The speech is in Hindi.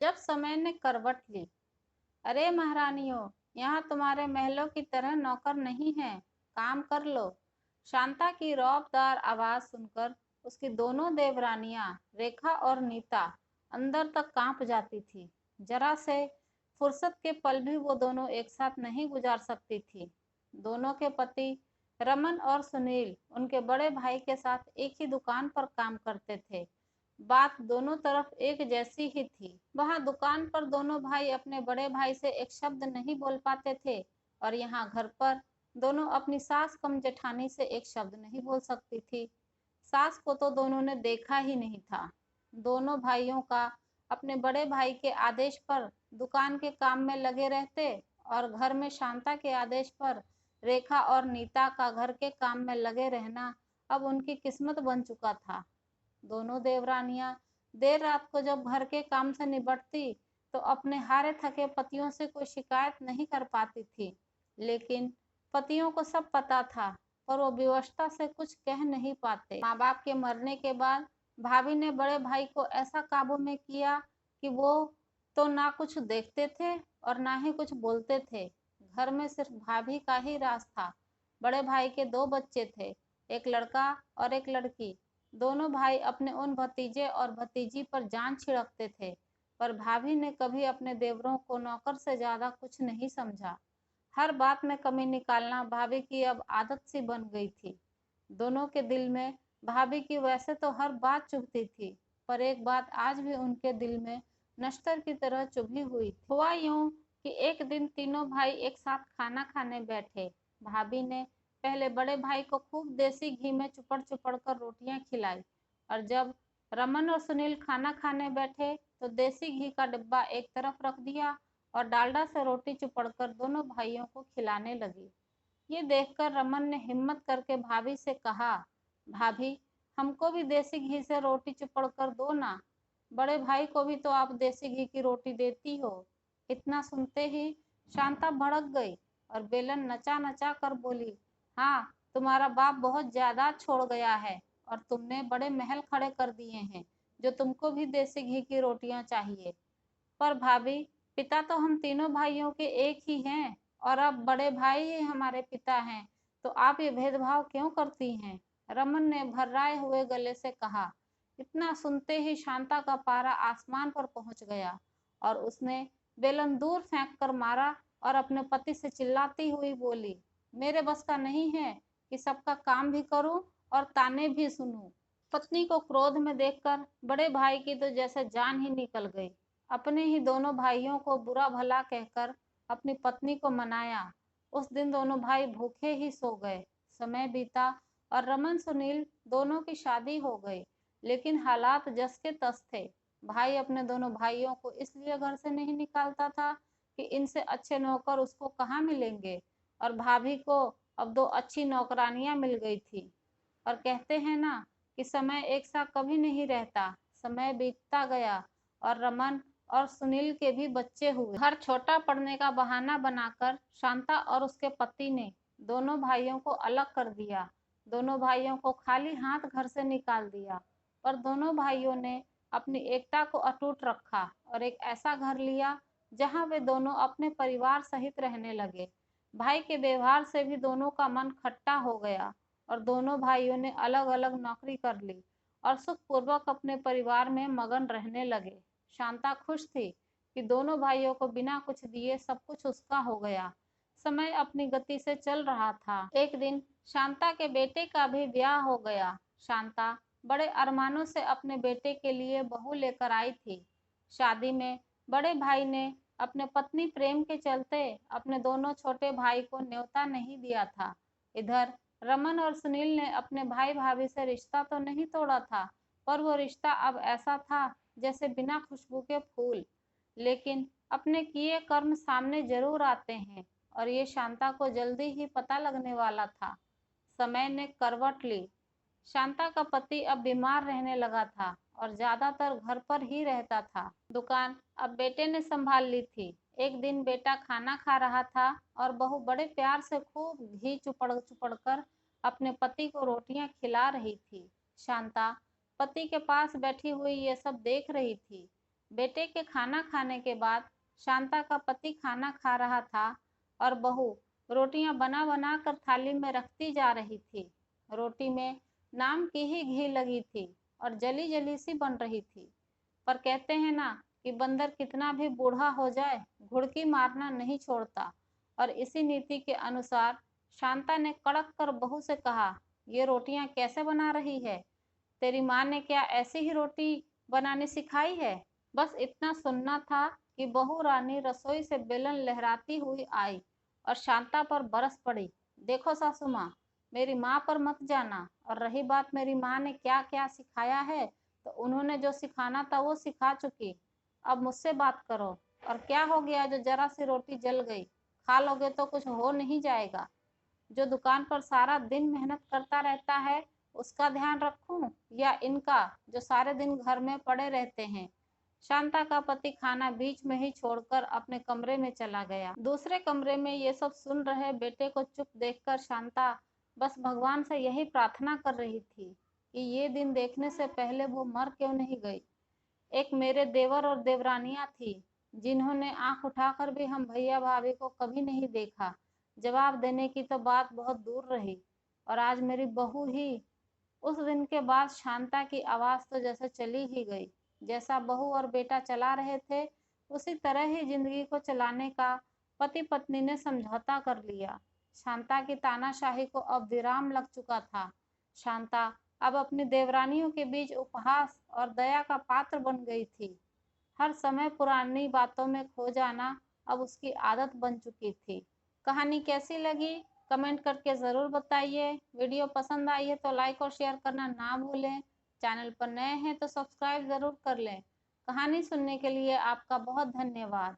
जब समय ने करवट ली। अरे महारानियों, यहाँ तुम्हारे महलों की तरह नौकर नहीं है, काम कर लो। शांता की रौबदार आवाज सुनकर उसकी दोनों देवरानियां रेखा और नीता अंदर तक कांप जाती थी। जरा से फुर्सत के पल भी वो दोनों एक साथ नहीं गुजार सकती थी। दोनों के पति रमन और सुनील उनके बड़े भाई के साथ एक ही दुकान पर काम करते थे। बात दोनों तरफ एक जैसी ही थी। वहां दुकान पर दोनों भाई अपने बड़े भाई से एक शब्द नहीं बोल पाते थे, और यहाँ घर पर दोनों अपनी सास कम जेठानी से एक शब्द नहीं बोल सकती थी। सास को तो दोनों ने देखा ही नहीं था। दोनों भाइयों का अपने बड़े भाई के आदेश पर दुकान के काम में लगे रहते, और घर में शांता के आदेश पर रेखा और नीता का घर के काम में लगे रहना अब उनकी किस्मत बन चुका था। दोनों देवरानियां देर रात को जब घर के काम से निपटती तो अपने हारे थके पतियों से कोई शिकायत नहीं कर पाती थी। लेकिन पतियों को सब पता था, पर वो विवशता से कुछ कह नहीं पाते। माँ बाप के मरने के बाद भाभी ने बड़े भाई को ऐसा काबू में किया कि वो तो ना कुछ देखते थे और ना ही कुछ बोलते थे। घर में सिर्फ भाभी का ही राज था। बड़े भाई के दो बच्चे थे, एक लड़का और एक लड़की। दोनों भाई अपने उन भतीजे और भतीजी पर जान छिड़कते थे, पर भाभी ने कभी अपने देवरों को नौकर से ज्यादा कुछ नहीं समझा। हर बात में कमी निकालना भाभी की अब आदत सी बन गई थी। दोनों के दिल में भाभी की वैसे तो हर बात चुभती थी, पर एक बात आज भी उनके दिल में नश्तर की तरह चुभी हुई थी। हुआ यूं कि एक दिन तीनों भाई एक साथ खाना खाने बैठे। भाभी ने पहले बड़े भाई को खूब देसी घी में चुपड़ चुपड़ कर रोटियां खिलाई, और जब रमन और सुनील खाना खाने बैठे तो देसी घी का डिब्बा एक तरफ रख दिया और डालडा से रोटी चुपड़कर दोनों भाइयों को खिलाने लगी। ये देखकर रमन ने हिम्मत करके भाभी से कहा, भाभी, हमको भी देसी घी से रोटी चुपड़ कर दो ना। बड़े भाई को भी तो आप देसी घी की रोटी देती हो। इतना सुनते ही शांता भड़क गई और बेलन नचा नचा कर बोली, हाँ, तुम्हारा बाप बहुत ज्यादा छोड़ गया है, और तुमने बड़े महल खड़े कर दिए हैं जो तुमको भी देसी घी की रोटियां चाहिए। पर भाभी, पिता तो हम तीनों भाइयों के एक ही हैं, और अब बड़े भाई ही हमारे पिता हैं, तो आप ये भेदभाव क्यों करती हैं? रमन ने भर्राए हुए गले से कहा। इतना सुनते ही शांता का पारा आसमान पर पहुंच गया, और उसने बेलन दूर फेंक कर मारा और अपने पति से चिल्लाती हुई बोली, मेरे बस का नहीं है कि सबका काम भी करूं और ताने भी सुनूं। पत्नी को क्रोध में देखकर बड़े भाई की तो जैसे जान ही निकल गई। अपने ही दोनों भाइयों को बुरा भला कहकर अपनी पत्नी को मनाया। उस दिन दोनों भाई भूखे ही सो गए। समय बीता और रमन सुनील दोनों की शादी हो गई, लेकिन हालात जस के तस थे। भाई अपने दोनों भाइयों को इसलिए घर से नहीं निकालता था कि इनसे अच्छे नौकर उसको कहाँ मिलेंगे, और भाभी को अब दो अच्छी नौकरानियां मिल गई थी। और कहते हैं ना कि समय एक सा कभी नहीं रहता। समय बीतता गया और रमन और सुनील के भी बच्चे हुए। घर छोटा पड़ने का बहाना बनाकर शांता और उसके पति ने दोनों भाइयों को अलग कर दिया। दोनों भाइयों को खाली हाथ घर से निकाल दिया, पर दोनों भाइयों ने अपनी एकता को अटूट रखा और एक ऐसा घर लिया जहां वे दोनों अपने परिवार सहित रहने लगे। भाई के व्यवहार से भी दोनों का मन खट्टा हो गया, और दोनों भाइयों ने अलग अलग नौकरी कर ली और सुखपूर्वक अपने परिवार में मगन रहने लगे। शांता खुश थी कि दोनों भाइयों को बिना कुछ दिए सब कुछ उसका हो गया। समय अपनी गति से चल रहा था। एक दिन शांता के बेटे का भी ब्याह हो गया। शांता बड़े अरमानों से अपने बेटे के लिए बहू लेकर आई थी। शादी में बड़े भाई ने अपने पत्नी प्रेम के चलते अपने दोनों छोटे भाई को न्योता नहीं दिया था। इधर रमन और सुनील ने अपने भाई भाभी से रिश्ता तो नहीं तोड़ा था, पर वो रिश्ता अब ऐसा था जैसे बिना खुशबू के फूल। लेकिन अपने किए कर्म सामने जरूर आते हैं, और ये शांता को जल्दी ही पता लगने वाला था। समय ने करवट ली। शांता का पति अब बीमार रहने लगा था और ज्यादातर घर पर ही रहता था। दुकान अब बेटे ने संभाल ली थी। एक दिन बेटा खाना खा रहा था और बहू बड़े प्यार से खूब घी चुपड़ चुपड़ कर अपने पति को रोटियां खिला रही थी। शांता पति के पास बैठी हुई ये सब देख रही थी। बेटे के खाना खाने के बाद शांता का पति खाना खा रहा था और बहू रोटियां बना बना कर थाली में रखती जा रही थी। रोटी में नाम की ही घी लगी थी और जली जली सी बन रही थी। पर कहते हैं ना कि बंदर कितना भी बूढ़ा हो जाए घुड़की मारना नहीं छोड़ता, और इसी नीति के अनुसार शांता ने कड़क कर बहू से कहा, ये रोटियां कैसे बना रही है? तेरी माँ ने क्या ऐसी ही रोटी बनानी सिखाई है? बस इतना सुनना था कि बहू रानी रसोई से बेलन लहराती हुई आई और शांता पर बरस पड़ी। देखो सासू माँ, मेरी माँ पर मत जाना, और रही बात मेरी माँ ने क्या क्या सिखाया है, तो उन्होंने जो सिखाना था वो सिखा चुकी। अब मुझसे बात करो। और क्या हो गया जो जरा सी रोटी जल गई? खा लोगे तो कुछ हो नहीं जाएगा। जो दुकान पर सारा दिन मेहनत करता रहता है उसका ध्यान रखूं, या इनका जो सारे दिन घर में पड़े रहते हैं? शांता का पति खाना बीच में ही छोड़कर अपने कमरे में चला गया। दूसरे कमरे में ये सब सुन रहे बेटे को चुप देखकर शांता बस भगवान से यही प्रार्थना कर रही थी कि ये दिन देखने से पहले वो मर क्यों नहीं गई। एक मेरे देवर और देवरानियां थी जिन्होंने आंख उठाकर भी हम भैया भाभी को कभी नहीं देखा। जवाब देने की तो बात बहुत दूर रही। और आज मेरी बहू ही। उस दिन के बाद शांता की आवाज तो जैसे चली ही गई। जैसा बहू और बेटा चला रहे थे उसी तरह ही जिंदगी को चलाने का पति पत्नी ने समझौता कर लिया। शांता की तानाशाही को अब विराम लग चुका था। शांता अब अपनी देवरानियों के बीच उपहास और दया का पात्र बन गई थी। हर समय पुरानी बातों में खो जाना अब उसकी आदत बन चुकी थी। कहानी कैसी लगी कमेंट करके ज़रूर बताइए। वीडियो पसंद आई है तो लाइक और शेयर करना ना भूलें। चैनल पर नए हैं तो सब्सक्राइब ज़रूर कर लें। कहानी सुनने के लिए आपका बहुत धन्यवाद।